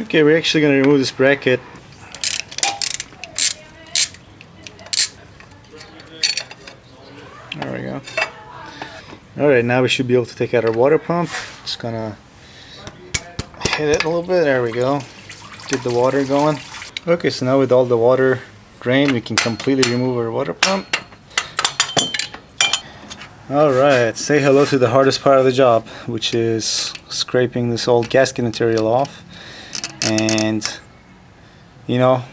Okay, we're actually going to remove this bracket. There we go. Alright, now we should be able to take out our water pump. Just gonna hit it a little bit. There we go. Get the water going. Okay, so now with all the water drained, we can completely remove our water pump. Alright, say hello to the hardest part of the job, which is scraping this old gasket material off. And you know,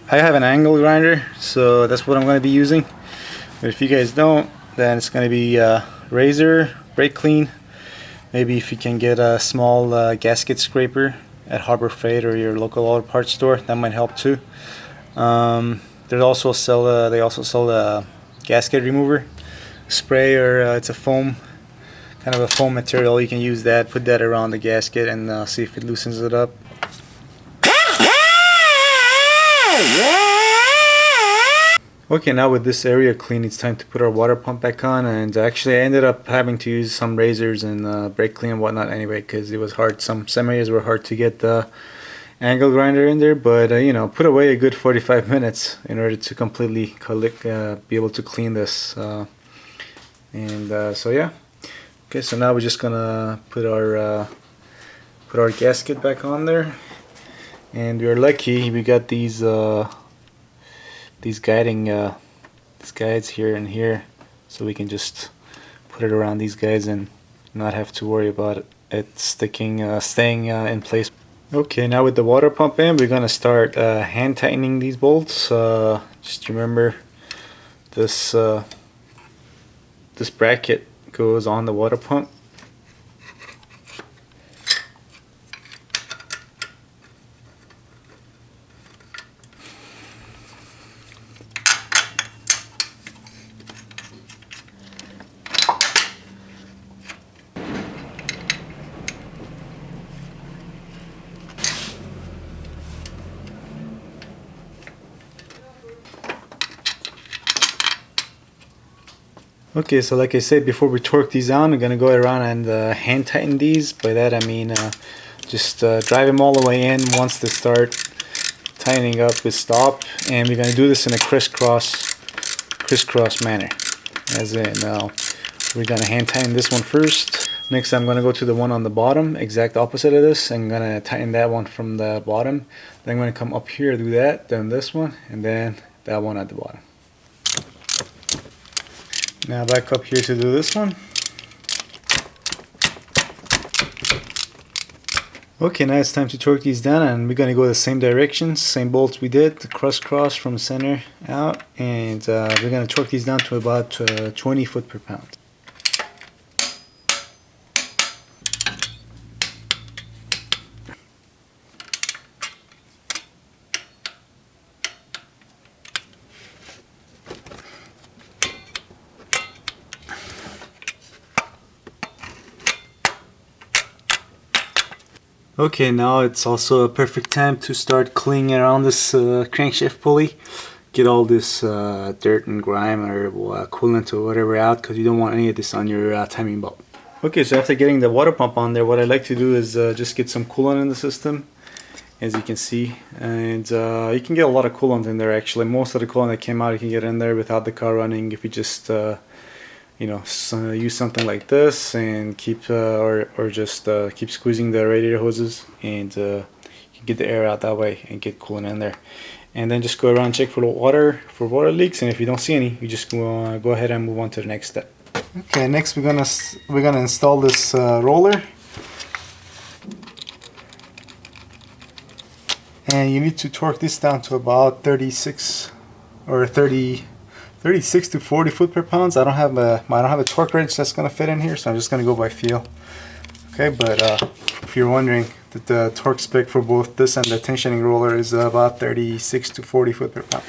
I have an angle grinder, so that's what I'm going to be using. But if you guys don't, then it's going to be razor, brake clean. Maybe if you can get a small gasket scraper at Harbor Freight or your local auto parts store, that might help too. They also sell a gasket remover spray, or it's a foam, kind of a foam material. You can use that, put that around the gasket, and see if it loosens it up. Okay, now with this area clean, it's time to put our water pump back on. And actually I ended up having to use some razors and brake clean and whatnot anyway, because it was hard. Some areas were hard to get the angle grinder in there, but you know, put away a good 45 minutes in order to completely be able to clean this. So yeah. Okay, so now we're just gonna put our gasket back on there, and we're lucky we got these guides here and here, so we can just put it around these guides and not have to worry about it staying in place. Okay, now with the water pump in, we're gonna start hand tightening these bolts. Just remember this bracket goes on the water pump. Okay, so like I said, before we torque these down, we're going to go around and hand tighten these. By that I mean just drive them all the way in. Once they start tightening up, we stop. And we're going to do this in a crisscross manner. As in, we're going to hand tighten this one first. Next I'm going to go to the one on the bottom, exact opposite of this. I'm going to tighten that one from the bottom. Then I'm going to come up here, do that, then this one, and then that one at the bottom. Now back up here to do this one. Okay, now it's time to torque these down, and we're going to go the same direction, same bolts we did, the cross from the center out, and we're going to torque these down to about 20 foot per pound. Okay, now it's also a perfect time to start cleaning around this crankshaft pulley. Get all this dirt and grime or coolant or whatever out, because you don't want any of this on your timing belt. Okay, so after getting the water pump on there, what I like to do is just get some coolant in the system, as you can see. And you can get a lot of coolant in there actually. Most of the coolant that came out you can get in there without the car running if you just you know, use something like this and keep keep squeezing the radiator hoses, and you can get the air out that way and get coolant in there. And then just go around and check for water leaks, and if you don't see any, you just go ahead and move on to the next step. Okay, next we're gonna install this roller, and you need to torque this down to about 36 to 40 foot per pound. I don't have a torque wrench that's gonna fit in here, so I'm just gonna go by feel. Okay, but if you're wondering, the torque spec for both this and the tensioning roller is about 36 to 40 foot per pound.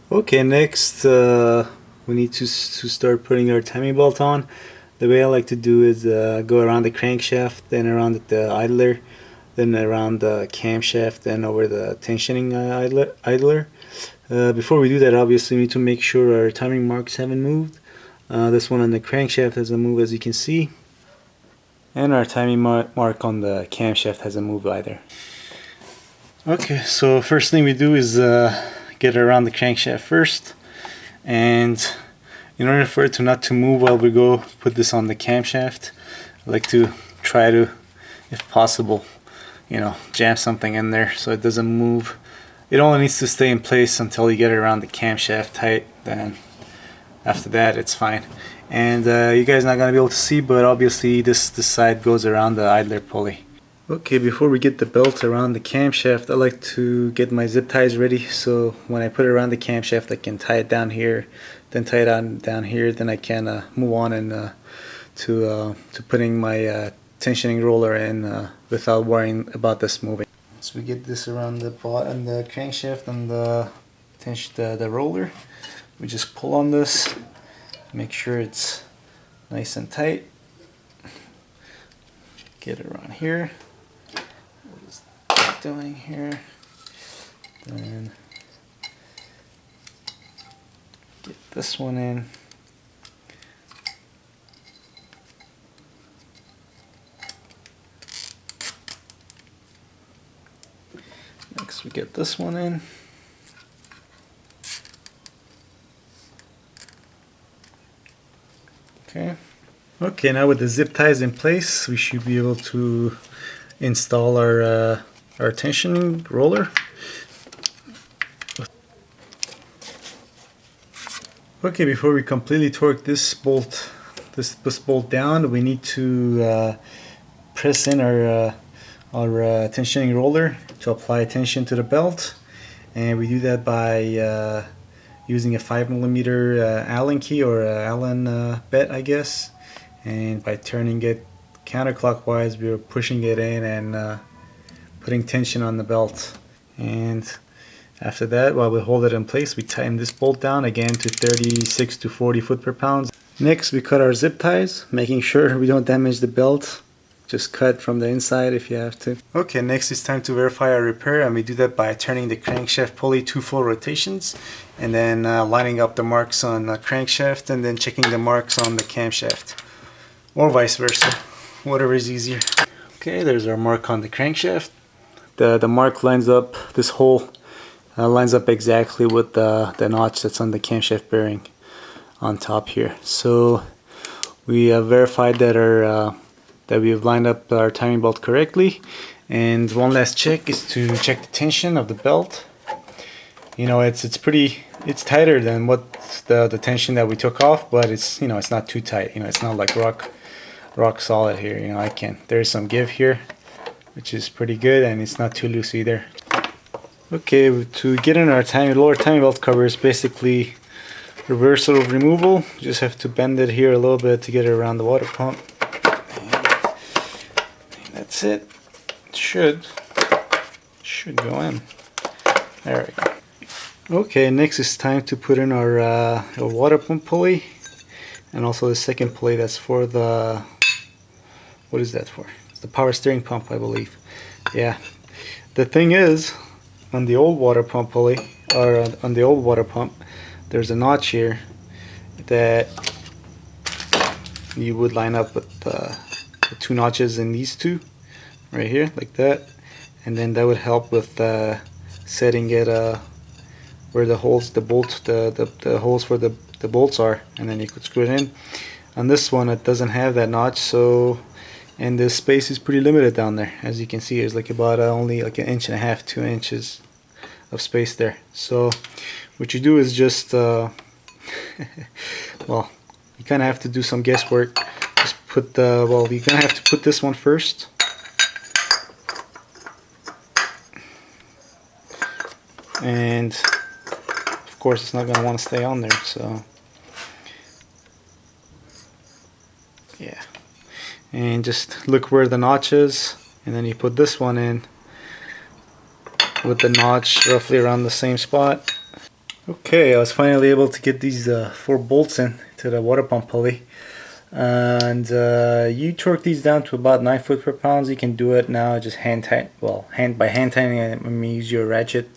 Okay, next we need to start putting our timing belt on. The way I like to do is go around the crankshaft, then around the idler, then around the camshaft, then over the tensioning idler. Before we do that, obviously we need to make sure our timing marks haven't moved. This one on the crankshaft hasn't moved, as you can see. And our timing mark on the camshaft hasn't moved either. Okay, so first thing we do is get around the crankshaft first, and in order for it to not to move while we go put this on the camshaft, I like to try to, if possible, you know, jam something in there so it doesn't move. It only needs to stay in place until you get it around the camshaft tight, then after that it's fine. And you guys are not going to be able to see, but obviously this side goes around the idler pulley. Okay, before we get the belt around the camshaft, I like to get my zip ties ready, so when I put it around the camshaft I can tie it down here, then tie it on down here, then I can move on and to putting my tensioning roller in without worrying about this moving. So we get this around the bottom, the crankshaft and the roller. We just pull on this, make sure it's nice and tight. Get it around here. What is that doing here? Then get this one in. Next we get this one in. Okay, now with the zip ties in place, we should be able to install our tensioning roller. Okay, before we completely torque this bolt down, we need to press in our tensioning roller to apply tension to the belt, and we do that by using a 5mm Allen key or Allen bit, I guess, and by turning it counterclockwise we're pushing it in and putting tension on the belt. And after that, while we hold it in place, we tighten this bolt down again to 36 to 40 foot-per-pound. Next we cut our zip ties, making sure we don't damage the belt. Just cut from the inside if you have to. Okay, next it's time to verify our repair, and we do that by turning the crankshaft pulley 2 full rotations and then lining up the marks on the crankshaft and then checking the marks on the camshaft, or vice versa, whatever is easier. Okay, there's our mark on the crankshaft. The mark lines up, this hole lines up exactly with the notch that's on the camshaft bearing on top here. So we verified that that we've lined up our timing belt correctly. And one last check is to check the tension of the belt. You know, it's tighter than what the tension that we took off, but it's, you know, it's not too tight. You know, it's not like rock solid here. You know, there's some give here, which is pretty good, and it's not too loose either. Okay, to get in our lower timing belt cover is basically reversal of removal. You just have to bend it here a little bit to get it around the water pump. And that's it. It should go in. There we go. Okay, next it's time to put in our water pump pulley, and also the second pulley that's for the, what is that for? It's the power steering pump, I believe. Yeah. The thing is, on the old water pump pulley, or on the old water pump, there's a notch here that you would line up with the 2 notches in these two right here, like that, and then that would help with setting it where the holes, the holes for the bolts are, and then you could screw it in. On this one it doesn't have that notch, so, and the space is pretty limited down there. As you can see, there's like about only like 1.5 inches, 2 inches of space there. So what you do is just well, you kind of have to do some guesswork. Just put the, well, you're gonna have to put this one first, and of course it's not gonna want to stay on there, so yeah. And just look where the notch is, and then you put this one in with the notch roughly around the same spot. Okay, I was finally able to get these 4 bolts in to the water pump pulley, and you torque these down to about 9 foot-per-pound. You can do it now, just hand tightening it. I mean, use your ratchet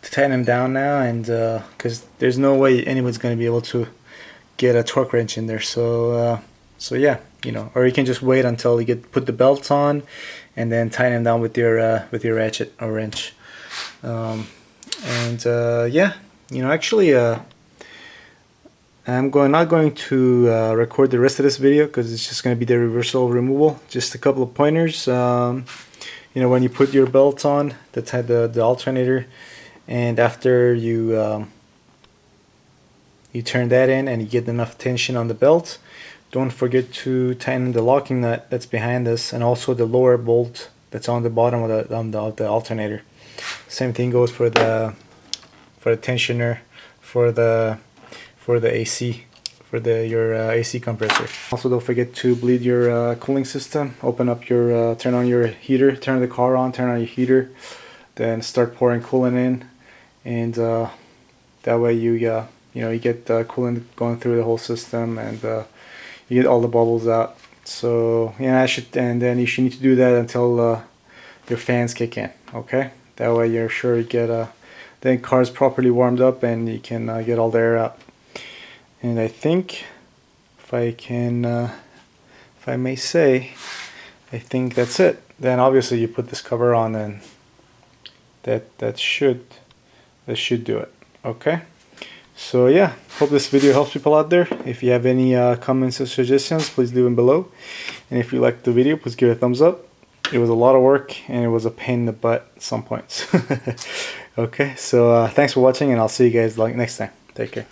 to tighten them down now, and because there's no way anyone's going to be able to get a torque wrench in there, so So yeah, you know, or you can just wait until you put the belts on, and then tighten them down with your ratchet or wrench. Yeah, you know, actually, I'm not going to record the rest of this video because it's just going to be the reversal removal. Just a couple of pointers. You know, when you put your belt on, the alternator, and after you you turn that in and you get enough tension on the belt, don't forget to tighten the locking nut that's behind this, and also the lower bolt that's on the bottom of the alternator. Same thing goes for the tensioner for the AC, for your AC compressor. Also, don't forget to bleed your cooling system. Open up your turn on your heater, turn the car on, turn on your heater, then start pouring coolant in, and that way you know, you get coolant going through the whole system, and you get all the bubbles out. So yeah, and then you should need to do that until your fans kick in. Okay, that way you're sure you get the car's properly warmed up and you can get all the air out. And I think, if I may say, I think that's it. Then obviously you put this cover on, and that should do it. Okay. So yeah, hope this video helps people out there. If you have any comments or suggestions, please leave them below. And if you liked the video, please give it a thumbs up. It was a lot of work and it was a pain in the butt at some points. Okay, so thanks for watching, and I'll see you guys next time. Take care.